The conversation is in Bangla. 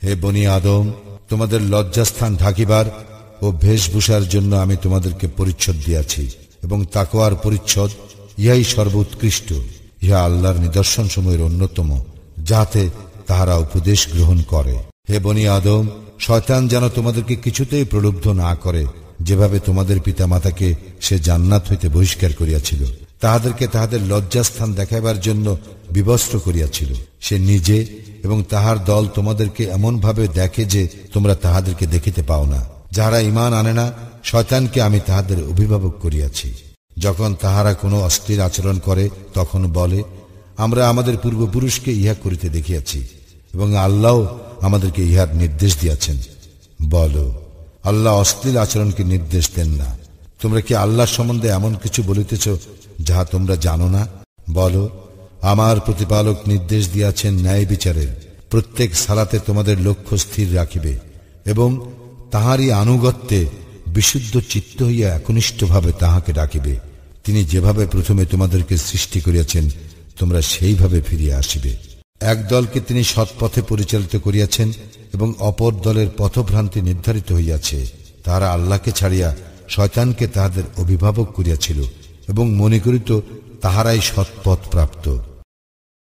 হে বনি আদম, তোমাদের লজ্জাস্থান ঢাকিবার ও বেশভূষার জন্য আমি তোমাদেরকে পরিচ্ছদ দিয়াছি, এবং তাকওয়ার পরিচ্ছদ ইহাই সর্বোৎকৃষ্ট। ইহা আল্লাহর নিদর্শন সমূহের অন্যতম, যাতে তাহারা উপদেশ গ্রহণ করে। হে বনি আদম, শয়তান যেন তোমাদেরকে কিছুতেই প্রলুব্ধ না করে, যেভাবে তোমাদের পিতা মাতাকে সে জান্নাত হইতে বহিষ্কার করিয়াছিল, তাহাদেরকে তাহাদের লজ্জাস্থান দেখাইবার জন্য বিবস্ত্র করিয়াছিল। সে নিজে এবং তাহার দল তোমাদেরকে এমন ভাবে দেখে যে তোমরা তাহাদেরকে দেখিতে পাও না। যাহারা ঈমান আনে না, শয়তানকে আমি তাহাদের অভিভাবক করিয়াছি। যখন তাহারা কোনো অশ্লীল আচরণ করে, তখন বলে, আমরা আমাদের পূর্বপুরুষকে ইহা করিতে দেখিয়াছি, এবং আল্লাহ আমাদেরকে ইহার নির্দেশ দিয়াছেন। বলো, আল্লাহ অশ্লীল আচরণকে নির্দেশ দেন না। তোমরা কি আল্লাহ সম্বন্ধে এমন কিছু বলিতেছ যাহা তোমরা জানো না? বলো, আমার প্রতিপালক নির্দেশ দিয়াছেন ন্যায় বিচারের। প্রত্যেক সালাতে তোমাদের লক্ষ্য স্থির রাখিবে এবং তাহারই আনুগত্যে বিশুদ্ধ চিত্ত হইয়া একনিষ্ঠভাবে তাহাকে ডাকিবে। তিনি যেভাবে প্রথমে তোমাদেরকে সৃষ্টি করিয়াছেন, তোমরা সেইভাবে ফিরিয়া আসিবে। এক দলকে তিনি সৎপথে পরিচালিত করিয়াছেন এবং অপর দলের পথভ্রান্তি নির্ধারিত হইয়াছে। তাহারা আল্লাহকে ছাড়িয়া শয়তানকে তাহাদের অভিভাবক করিয়াছিল এবং মনে করিত তাহারাই সৎপথ প্রাপ্ত।